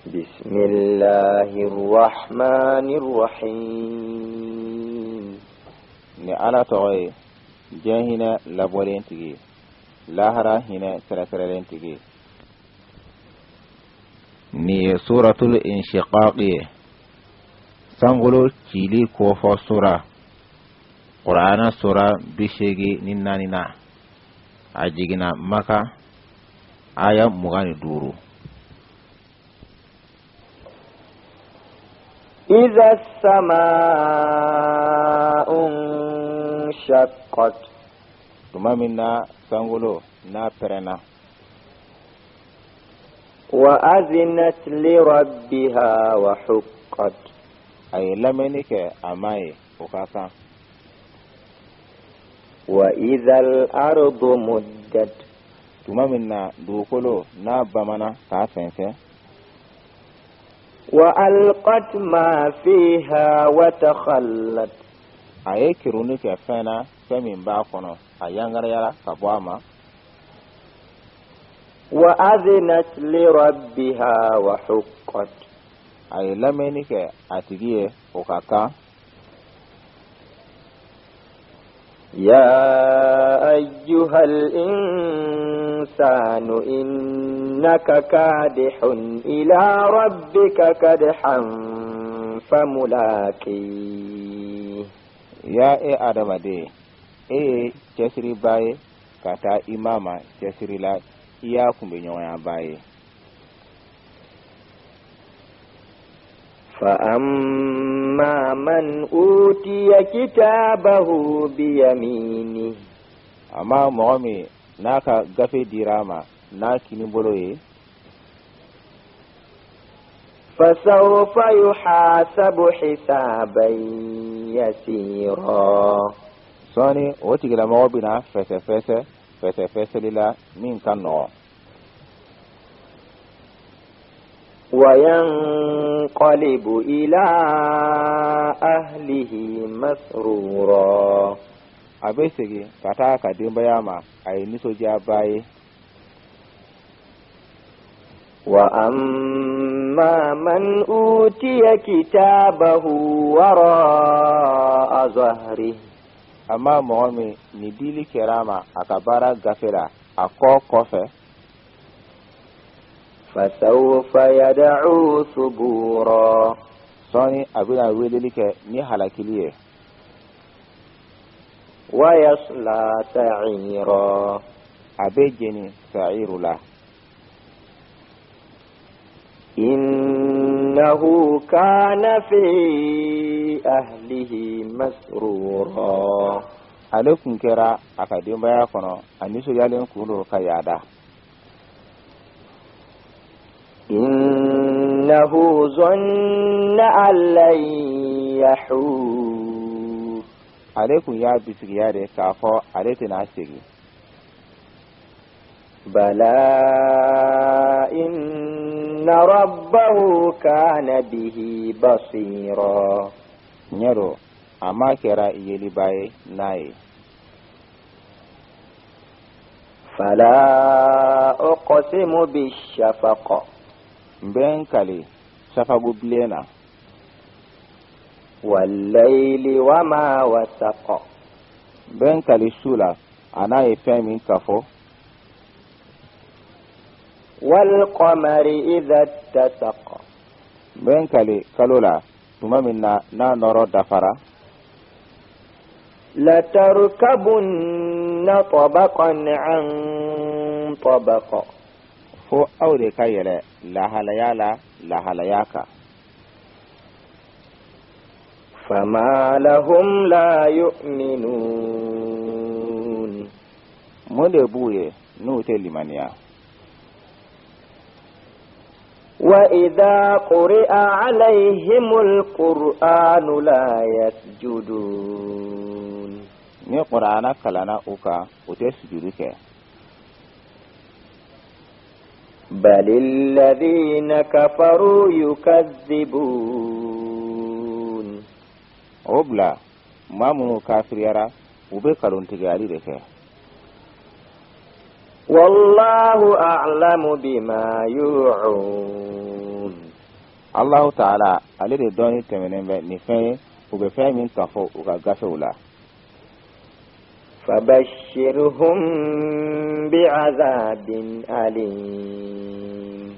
بسم الله الرحمن الرحيم. ni ala toy jehina labolen tigi lahara hina sarakaralen tigi ni suratul inshiqaqi sangolo cili ko fo sura qur'ana sura bishegi ninanina ajigina maka aya mugani duru. إذا السماء انشقت tuma minna sangolo na perena وأذنت لربها وحقت ay lamenike amaye ukaka وإذا الأرض مدت tuma minna dukolo na bamana ka fenfe وألقت ما فيها وتخلت aye kirunike fena femin ba kono ayangara yara kabwama وأذنت لربها وحقت ay lamenike atigiye ukaka يا أيها الإنسان إنك كادح إلى ربك كدحا فملاقيه. ya adama de kesiri baye kata imama kesiri la iya kumbe nyoya baye. فأما من أوتي كتابه بيمينه amma momi naka gafe dirama na kini boloye فسوف يحاسب حسابا يسيرا soni woti gila mawbina fese lila min kanno وينقلب إلى أهله مسرورا abesegi kata ka dimbayama ay niso jabaye. وأما من أوتي كتابه وراء ظهره amma momi ni dili kerama akabara gafera akko kofe فسوف يدعو ثبورا soni abina wedelike ni halakiliye ويصلى سعيرا abejeni sa'irula إنه كان في أهله مسرورا alekun kera akadimbaya kono aniso yalen kulo kayada إنه ظن أن لن يحور alekun ya bisigiyade kafo aletina sigi بلى إن ربه كان به بصيرا nyero amma kera yeli baye nayi فلا أقسم بالشفق ben kali safagu blena والليل وما وسق ben kali sula ana efemin kafo والقمر إذا اتسق ben kali kalola tuma minna na noro dafara لتركبن طبقا عن طبق fo awde kayele la halayaka فما لهم لا يؤمنون monde buye no telimania وإذا قرئ عليهم القرآن لا يسجدون ni qur'ana kalana uka utesjuduke بل الذين كفروا يكذبون obla mamunu kafiriyara ube kaluntigari deke والله أعلم بما يوعون Allah ta'ala ale de dɔɔni tɛmɛnen bɛ nin fɛn ye u bɛ fɛn min kan fɔ u ka gafew la. فبشرهم بعذاب أليم.